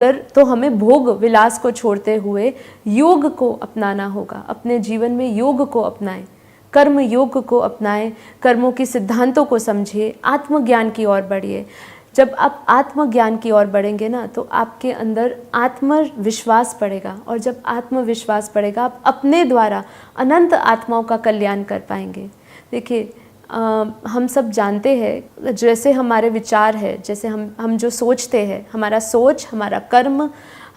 तो हमें भोग विलास को छोड़ते हुए योग को अपनाना होगा। अपने जीवन में योग को अपनाएं, कर्म योग को अपनाएं, कर्मों के सिद्धांतों को समझिए, आत्मज्ञान की ओर बढ़िए। जब आप आत्मज्ञान की ओर बढ़ेंगे ना, तो आपके अंदर आत्मविश्वास बढ़ेगा, और जब आत्मविश्वास बढ़ेगा आप अपने द्वारा अनंत आत्माओं का कल्याण कर पाएंगे। देखिए, हम सब जानते हैं, जैसे हमारे विचार है, जैसे हम जो सोचते हैं, हमारा सोच, हमारा कर्म,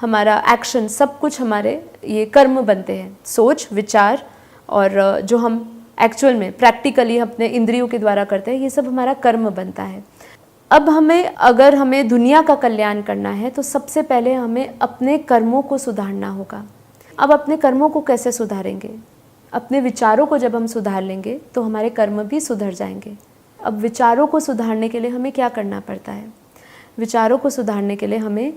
हमारा एक्शन, सब कुछ हमारे ये कर्म बनते हैं। सोच, विचार और जो हम एक्चुअल में प्रैक्टिकली अपने इंद्रियों के द्वारा करते हैं, ये सब हमारा कर्म बनता है। अब अगर हमें दुनिया का कल्याण करना है, तो सबसे पहले हमें अपने कर्मों को सुधारना होगा। अब अपने कर्मों को कैसे सुधारेंगे? अपने विचारों को जब हम सुधार लेंगे तो हमारे कर्म भी सुधर जाएंगे। अब विचारों को सुधारने के लिए हमें क्या करना पड़ता है? विचारों को सुधारने के लिए हमें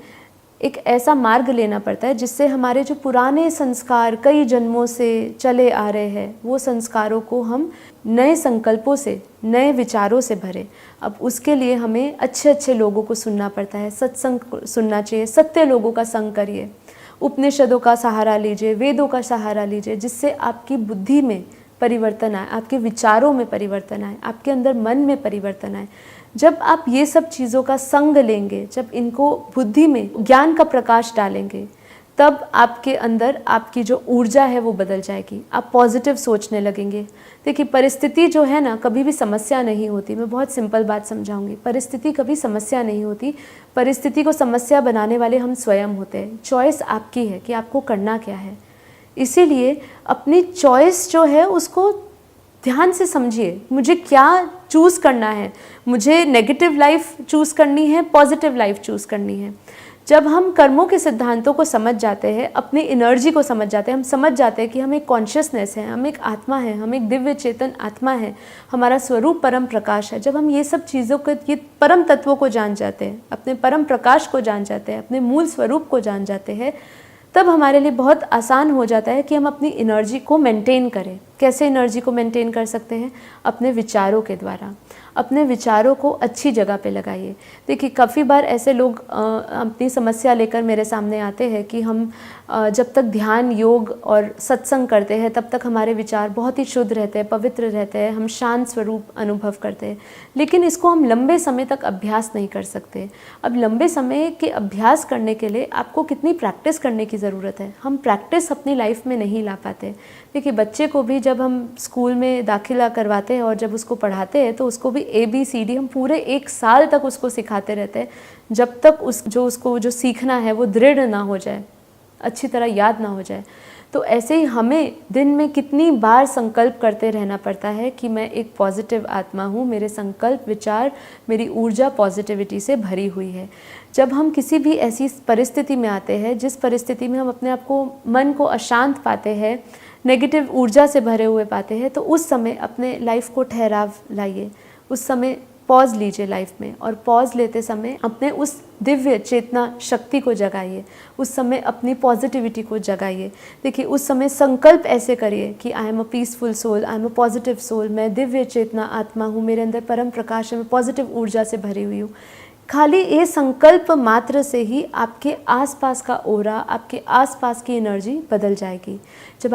एक ऐसा मार्ग लेना पड़ता है जिससे हमारे जो पुराने संस्कार कई जन्मों से चले आ रहे हैं, वो संस्कारों को हम नए संकल्पों से, नए विचारों से भरें। अब उसके लिए हमें अच्छे अच्छे लोगों को सुनना पड़ता है, सत्संग सुनना चाहिए, सत्य लोगों का संग करिए, उपनिषदों का सहारा लीजिए, वेदों का सहारा लीजिए, जिससे आपकी बुद्धि में परिवर्तन आए, आपके विचारों में परिवर्तन आए, आपके अंदर मन में परिवर्तन आए। जब आप ये सब चीज़ों का संग लेंगे, जब इनको बुद्धि में ज्ञान का प्रकाश डालेंगे, तब आपके अंदर आपकी जो ऊर्जा है वो बदल जाएगी। आप पॉजिटिव सोचने लगेंगे। देखिए, परिस्थिति जो है ना, कभी भी समस्या नहीं होती। मैं बहुत सिंपल बात समझाऊंगी। परिस्थिति कभी समस्या नहीं होती। परिस्थिति को समस्या बनाने वाले हम स्वयं होते हैं। चॉइस आपकी है कि आपको करना क्या है। इसीलिए अपनी चॉइस जो है उसको ध्यान से समझिए। मुझे क्या चूज़ करना है? मुझे नेगेटिव लाइफ चूज़ करनी है, पॉजिटिव लाइफ चूज़ करनी है। जब हम कर्मों के सिद्धांतों को समझ जाते हैं, अपनी एनर्जी को समझ जाते हैं, हम समझ जाते हैं कि हम एक कॉन्शियसनेस है, हम एक आत्मा है, हम एक दिव्य चेतन आत्मा है, हमारा स्वरूप परम प्रकाश है। जब हम ये सब चीज़ों को, ये परम तत्वों को जान जाते हैं, अपने परम प्रकाश को जान जाते हैं, अपने मूल स्वरूप को जान जाते हैं, तब हमारे लिए बहुत आसान हो जाता है कि हम अपनी एनर्जी को मेंटेन करें। कैसे एनर्जी को मेंटेन कर सकते हैं? अपने विचारों के द्वारा। अपने विचारों को अच्छी जगह पे लगाइए। देखिए, काफ़ी बार ऐसे लोग अपनी समस्या लेकर मेरे सामने आते हैं कि हम जब तक ध्यान, योग और सत्संग करते हैं, तब तक हमारे विचार बहुत ही शुद्ध रहते हैं, पवित्र रहते हैं, हम शांत स्वरूप अनुभव करते हैं। लेकिन इसको हम लंबे समय तक अभ्यास नहीं कर सकते। अब लंबे समय के अभ्यास करने के लिए आपको कितनी प्रैक्टिस करने की ज़रूरत है? हम प्रैक्टिस अपनी लाइफ में नहीं ला पाते। देखिए, बच्चे को भी जब हम स्कूल में दाखिला करवाते हैं और जब उसको पढ़ाते हैं, तो उसको भी ABCD हम पूरे 1 साल तक उसको सिखाते रहते हैं, जब तक उसको जो सीखना है वो दृढ़ ना हो जाए, अच्छी तरह याद ना हो जाए। तो ऐसे ही हमें दिन में कितनी बार संकल्प करते रहना पड़ता है कि मैं एक पॉजिटिव आत्मा हूँ, मेरे संकल्प, विचार, मेरी ऊर्जा पॉजिटिविटी से भरी हुई है। जब हम किसी भी ऐसी परिस्थिति में आते हैं जिस परिस्थिति में हम अपने आप को, मन को अशांत पाते हैं, नेगेटिव ऊर्जा से भरे हुए पाते हैं, तो उस समय अपने लाइफ को ठहराव लाइए। उस समय पॉज लीजिए लाइफ में, और पॉज लेते समय अपने उस दिव्य चेतना शक्ति को जगाइए। उस समय अपनी पॉजिटिविटी को जगाइए। देखिए, उस समय संकल्प ऐसे करिए कि I am a peaceful soul, I am a positive soul, मैं दिव्य चेतना आत्मा हूँ, मेरे अंदर परम प्रकाश है, मैं पॉजिटिव ऊर्जा से भरी हुई हूँ। खाली ये संकल्प मात्र से ही आपके आसपास का ओरा, आपके आसपास की एनर्जी बदल जाएगी। जब आप